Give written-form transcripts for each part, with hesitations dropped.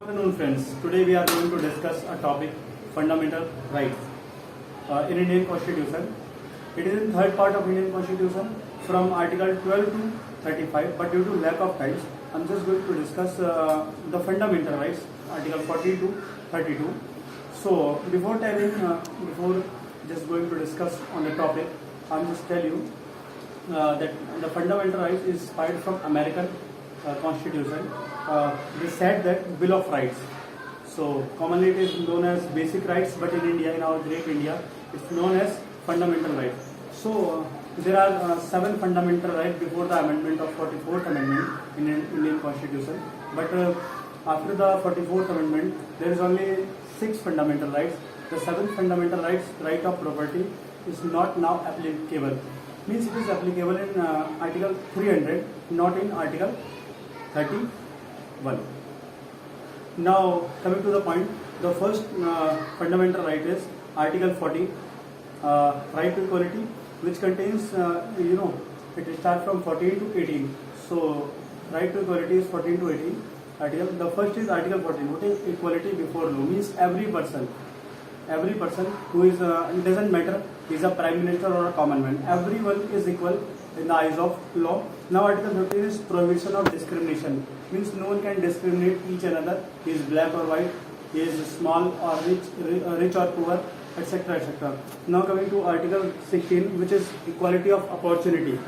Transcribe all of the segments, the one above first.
Good afternoon, friends. Today we are going to discuss a topic: fundamental rights in Indian Constitution. It is in third part of Indian Constitution from Article 12 to 35. But due to lack of time, I'm just going to discuss the fundamental rights, Article 40 to 32. So before just going to discuss on the topic, I'm just tell you that the fundamental rights is inspired from American Constitution. They said that Bill of Rights. So commonly it is known as basic rights, but in India, in our great India, it's known as fundamental rights. So there are 7 fundamental rights before the amendment of 44th Amendment in Indian Constitution. But after the 44th Amendment, there is only 6 fundamental rights. The 7th fundamental rights, right of property, is not now applicable. Means it is applicable in Article 300, not in Article 31. Now coming to the point, the first fundamental right is Article 40, right to equality, which contains it starts from 14 to 18. So right to equality is 14 to 18 article. The first is Article 14. What is equality before law? Means every person who is it doesn't matter he is a prime minister or a common man, everyone is equal in the eyes of law. Now Article 15 is prohibition of discrimination. Means no one can discriminate each another. He is black or white, he is small or rich or poor, etc., etc. Now coming to Article 16, which is equality of opportunity.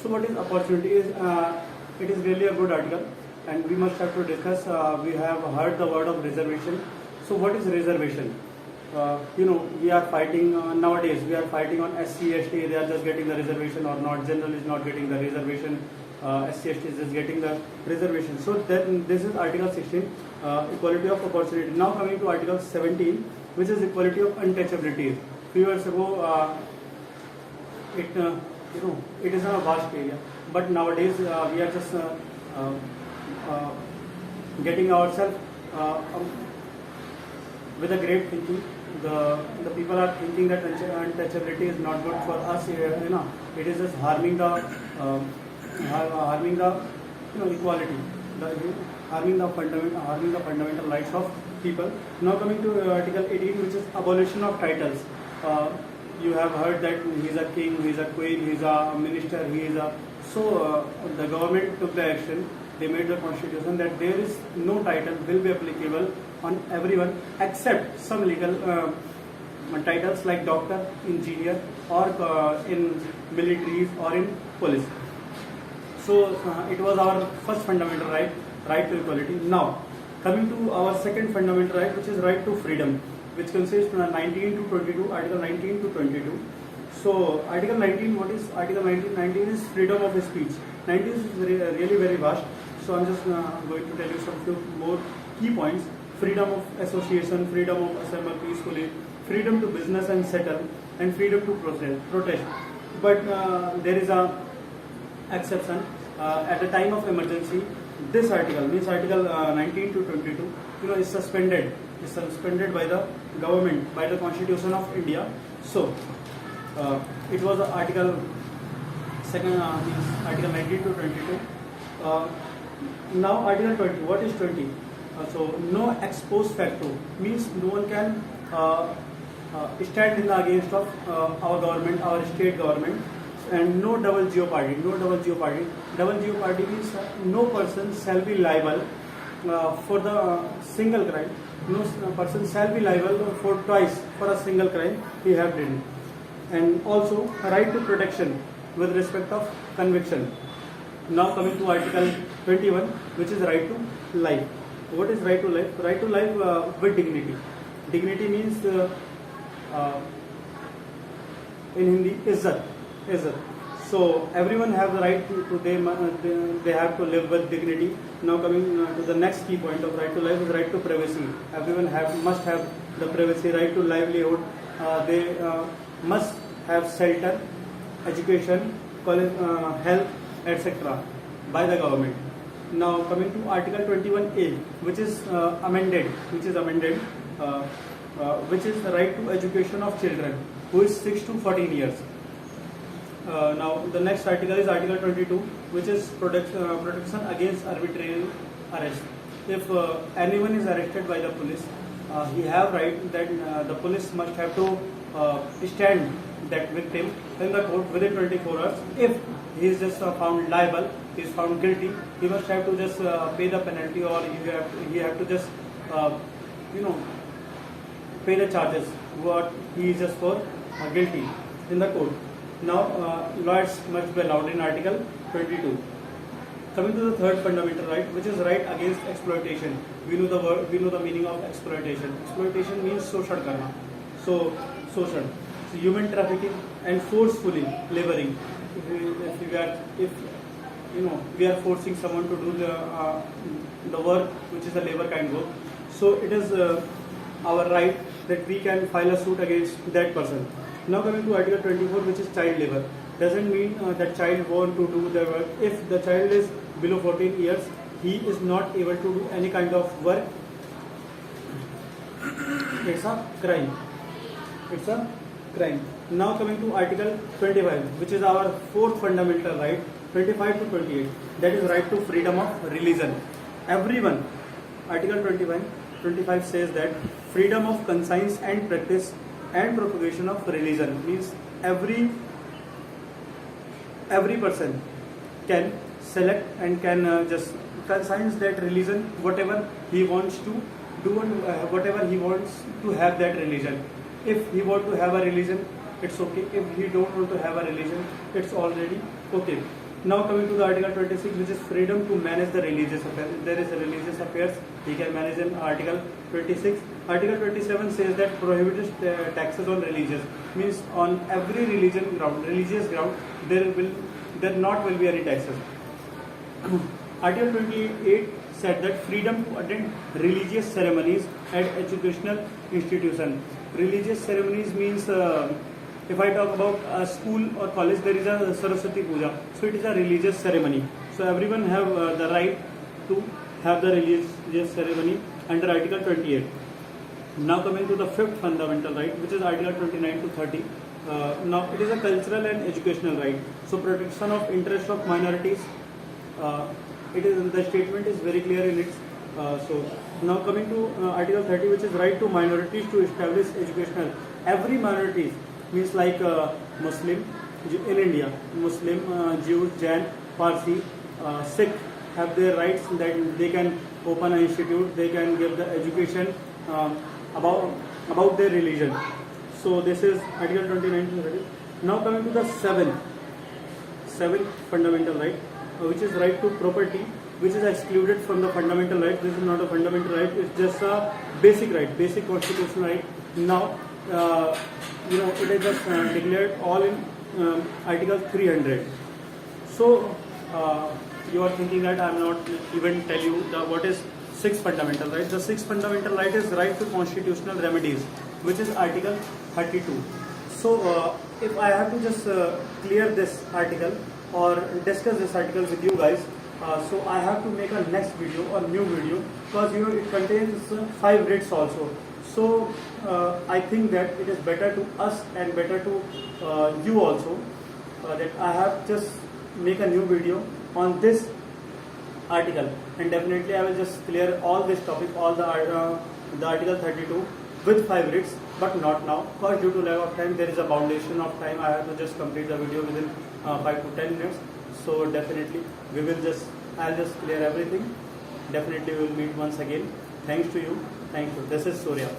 So what is opportunity? It is really a good article, and we must have to discuss. We have heard the word of reservation. So what is reservation? We are fighting nowadays. We are fighting on SC, ST. They are just getting the reservation or not. General is not getting the reservation. SC, ST is just getting the reservation. So then this is Article 16, equality of opportunity. Now coming to Article 17, which is equality of untouchability. Few years ago, it is a vast area, but nowadays we are just getting ourselves with a great thinking. The people are thinking that untouchability is not good for us. It is just harming the equality, harming the fundamental rights of people. Now coming to Article 18, which is abolition of titles. You have heard that he is a king, he is a queen, he is a minister, he is a. So the government took the action. They made the constitution that there is no title will be applicable on everyone except some legal titles like doctor, engineer, or in militaries or in police. So it was our first fundamental right, right to equality. Now coming to our second fundamental right, which is right to freedom, which consists of 19 to 22, Article 19 to 22. So Article 19, what is Article 19? 19 is freedom of speech. 19 is really very vast. So I'm just going to tell you some few more key points. Freedom of association, freedom of assemble peacefully, freedom to business and settle, and freedom to protest. But there is a exception. At the time of emergency, this article, means Article 19 to 22, is suspended. Is suspended by the government, by the Constitution of India. So it was Article 19 to 22. Now Article 20. What is 20? So no ex post facto, means no one can stand in the against of our government, our state government, and no double jeopardy. No double jeopardy. Double jeopardy means no person shall be liable for the single crime. No person shall be liable for twice for a single crime he have done. And also a right to protection with respect of conviction. Now coming to Article 21, which is right to life. What is right to life? Right to life with dignity. Dignity means in Hindi izzat. So everyone have the right to they have to live with dignity. Now coming to the next key point of right to life is right to privacy. Everyone must have the privacy, right to livelihood. They must have shelter, education, health, etc. by the government. Now coming to Article 21A, which is amended, which is the right to education of children who is 6 to 14 years. Now the next article is Article 22, which is protection against arbitrary arrest. if anyone is arrested by the police, he have right that the police must have to stand that victim in the court within 24 hours. If he is just found liable, he is found guilty, he must have to just pay the penalty, or he have to just you know pay the charges what he is just for guilty in the court. Now lawyers must be allowed in Article 22. Coming to the third fundamental right, which is right against exploitation. We know the word, we know the meaning of exploitation. Exploitation means social karna. So social, so human trafficking and forcefully laboring. If we are forcing someone to do the work which is a labor kind work, so it is our right that we can file a suit against that person. Now coming to Article 24, which is child labor. Doesn't mean that child want to do the work. If the child is below 14 years, he is not able to do any kind of work. It's a crime. It's a crime. Now coming to Article 25, which is our fourth fundamental right, 25 to 28. That is right to freedom of religion. Everyone, Article 25 says that freedom of conscience and practice and propagation of religion means every person can select and can just conscience that religion, whatever he wants to do and whatever he wants to have that religion. If he want to have a religion, it's okay. If he don't want to have a religion, it's already okay. Now coming to the Article 26, which is freedom to manage the religious affairs. If there is a religious affairs, he can manage in Article 26. Article 27 says that prohibited taxes on religious means on every religious ground, there will be any taxes. Article 28 said that freedom to attend religious ceremonies at educational institution. Religious ceremonies means if I talk about a school or college, there is a Saraswati Puja, so it is a religious ceremony. So everyone have the right to have the religious ceremony under Article 28. Now coming to the fifth fundamental right, which is Article 29 to 30. Now it is a cultural and educational right. So protection of interest of minorities. The statement is very clear in it. So now coming to Article 30, which is right to minorities to establish educational. Every minority means like Muslim in India, Muslim, Jews, Jain, Parsi, Sikh have their rights that they can open an institute, they can give the education about their religion. So this is Article 29 to 30. Now coming to the seventh fundamental right, which is right to property, which is excluded from the fundamental right. This is not a fundamental right, it's just a basic right, basic constitutional right. Now it is just declared all in Article 300. So you are thinking that I am not even tell you what is sixth fundamental right. The sixth fundamental right is right to constitutional remedies, which is Article 32. So if I have to just clear this article or discuss this article with you guys, so I have to make a next video or new video, because it contains 5 writs also. So I think that it is better to us and better to you also that I have just make a new video on this article, and definitely I will just clear all this topic, all the Article 32 with 5 writs, but not now, because due to lack of time, there is a boundation of time. I have to just complete the video within 5 to 10 minutes. So definitely I'll just clear everything. Definitely we will meet once again. Thanks to you. Thank you. This is Surya.